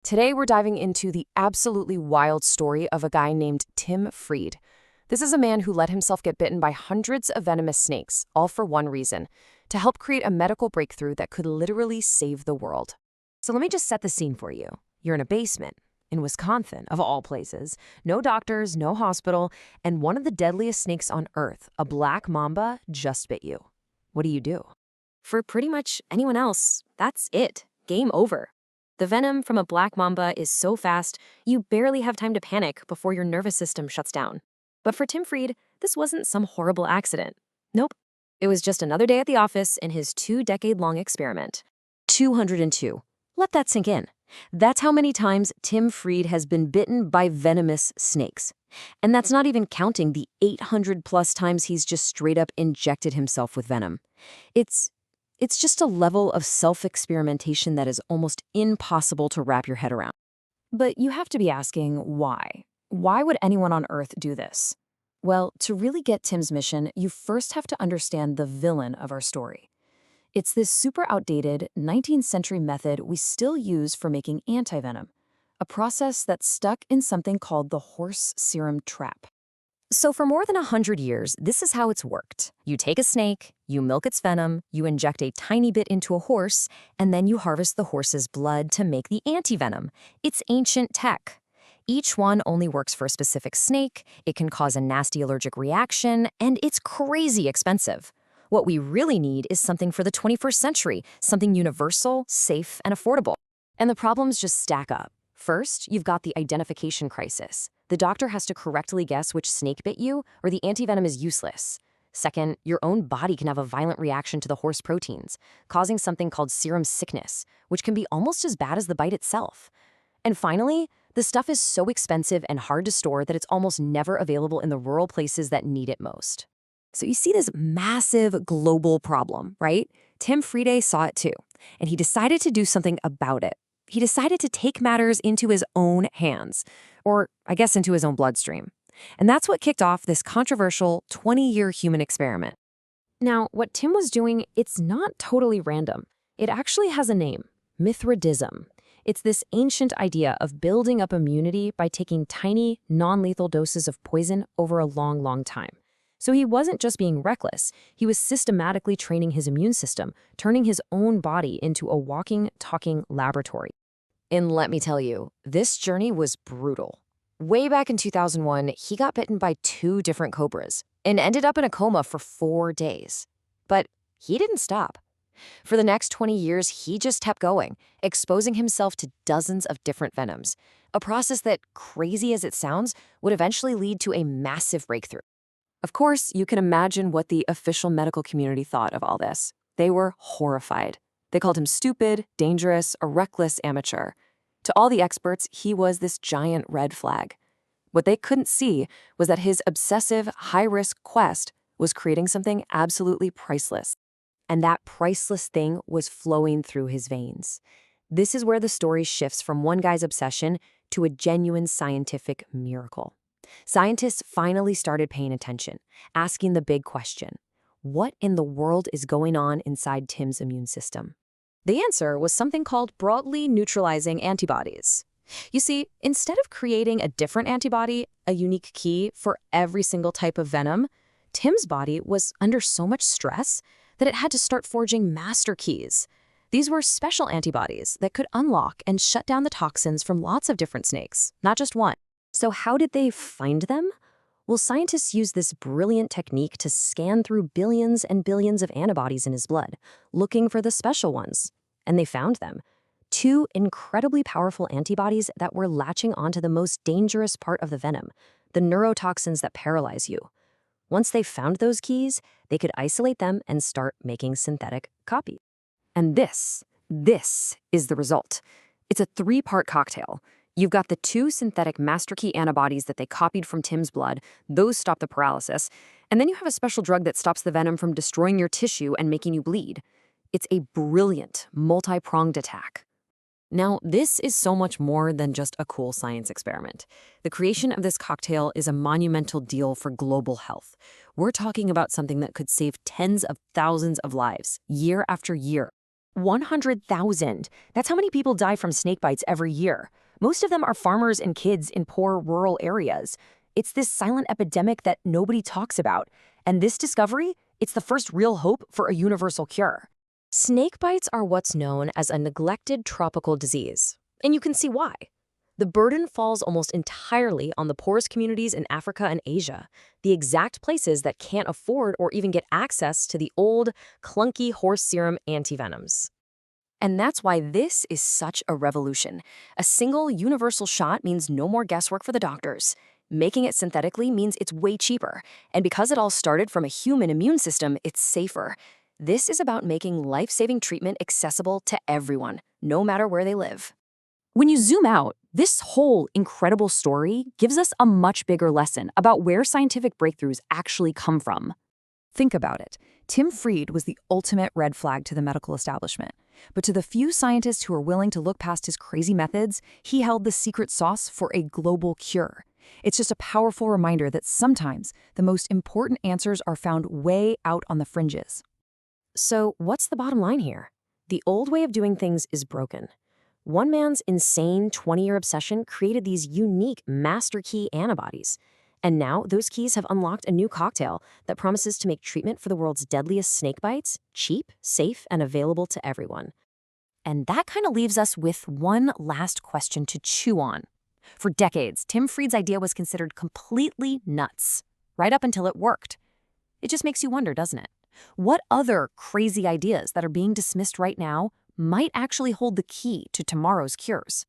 Today, we're diving into the absolutely wild story of a guy named Tim Friede. This is a man who let himself get bitten by hundreds of venomous snakes, all for one reason: to help create a medical breakthrough that could literally save the world. So let me just set the scene for you. You're in a basement in Wisconsin, of all places. No doctors, no hospital, and one of the deadliest snakes on Earth, a Black Mamba, just bit you. What do? For pretty much anyone else, that's it. Game over. The venom from a Black Mamba is so fast, you barely have time to panic before your nervous system shuts down. But for Tim Friede, this wasn't some horrible accident. Nope. It was just another day at the office in his 2-decade-long experiment. 202. Let that sink in. That's how many times Tim Friede has been bitten by venomous snakes. And that's not even counting the 800+ times he's just straight up injected himself with venom. It's just a level of self-experimentation that is almost impossible to wrap your head around. But you have to be asking, why? Why would anyone on Earth do this? Well, to really get Tim's mission, you first have to understand the villain of our story. It's this super outdated 19th century method we still use for making antivenom, a process that's stuck in something called the horse serum trap. So for more than 100 years, this is how it's worked. You take a snake, you milk its venom, you inject a tiny bit into a horse, and then you harvest the horse's blood to make the antivenom. It's ancient tech. Each one only works for a specific snake, it can cause a nasty allergic reaction, and it's crazy expensive. What we really need is something for the 21st century, something universal, safe, and affordable. And the problems just stack up. First, you've got the identification crisis. The doctor has to correctly guess which snake bit you, or the antivenom is useless. Second, your own body can have a violent reaction to the horse proteins, causing something called serum sickness, which can be almost as bad as the bite itself. And finally, the stuff is so expensive and hard to store that it's almost never available in the rural places that need it most. So you see this massive global problem, right? Tim Friede saw it too, and he decided to do something about it. He decided to take matters into his own hands, or I guess into his own bloodstream. And that's what kicked off this controversial 20-year human experiment. Now, what Tim was doing, it's not totally random. It actually has a name: Mithridism. It's this ancient idea of building up immunity by taking tiny, non-lethal doses of poison over a long, long time. So he wasn't just being reckless, he was systematically training his immune system, turning his own body into a walking, talking laboratory. And let me tell you, this journey was brutal. Way back in 2001, he got bitten by 2 different cobras and ended up in a coma for 4 days. But he didn't stop. For the next 20 years, he just kept going, exposing himself to dozens of different venoms, a process that, crazy as it sounds, would eventually lead to a massive breakthrough. Of course, you can imagine what the official medical community thought of all this. They were horrified. They called him stupid, dangerous, a reckless amateur. To all the experts, he was this giant red flag. What they couldn't see was that his obsessive, high-risk quest was creating something absolutely priceless. And that priceless thing was flowing through his veins. This is where the story shifts from one guy's obsession to a genuine scientific miracle. Scientists finally started paying attention, asking the big question: what in the world is going on inside Tim's immune system? The answer was something called broadly neutralizing antibodies. You see, instead of creating a different antibody, a unique key for every single type of venom, Tim's body was under so much stress that it had to start forging master keys. These were special antibodies that could unlock and shut down the toxins from lots of different snakes, not just one. So how did they find them? Well, scientists used this brilliant technique to scan through billions and billions of antibodies in his blood, looking for the special ones. And they found them. 2 incredibly powerful antibodies that were latching onto the most dangerous part of the venom, the neurotoxins that paralyze you. Once they found those keys, they could isolate them and start making synthetic copies. And this is the result. It's a 3-part cocktail. You've got the 2 synthetic master key antibodies that they copied from Tim's blood. Those stop the paralysis. And then you have a special drug that stops the venom from destroying your tissue and making you bleed. It's a brilliant, multi-pronged attack. Now, this is so much more than just a cool science experiment. The creation of this cocktail is a monumental deal for global health. We're talking about something that could save tens of thousands of lives, year after year. 100,000. That's how many people die from snakebites every year. Most of them are farmers and kids in poor rural areas. It's this silent epidemic that nobody talks about. And this discovery, it's the first real hope for a universal cure. Snakebites are what's known as a neglected tropical disease, and you can see why. The burden falls almost entirely on the poorest communities in Africa and Asia, the exact places that can't afford or even get access to the old, clunky horse serum antivenoms. And that's why this is such a revolution. A single universal shot means no more guesswork for the doctors. Making it synthetically means it's way cheaper, and because it all started from a human immune system, it's safer. This is about making life-saving treatment accessible to everyone, no matter where they live. When you zoom out, this whole incredible story gives us a much bigger lesson about where scientific breakthroughs actually come from. Think about it. Tim Friede was the ultimate red flag to the medical establishment. But to the few scientists who are willing to look past his crazy methods, he held the secret sauce for a global cure. It's just a powerful reminder that sometimes the most important answers are found way out on the fringes. So what's the bottom line here? The old way of doing things is broken. One man's insane 20-year obsession created these unique master key antibodies. And now those keys have unlocked a new cocktail that promises to make treatment for the world's deadliest snakebites cheap, safe, and available to everyone. And that kind of leaves us with one last question to chew on. For decades, Tim Friede's idea was considered completely nuts, right up until it worked. It just makes you wonder, doesn't it? What other crazy ideas that are being dismissed right now might actually hold the key to tomorrow's cures?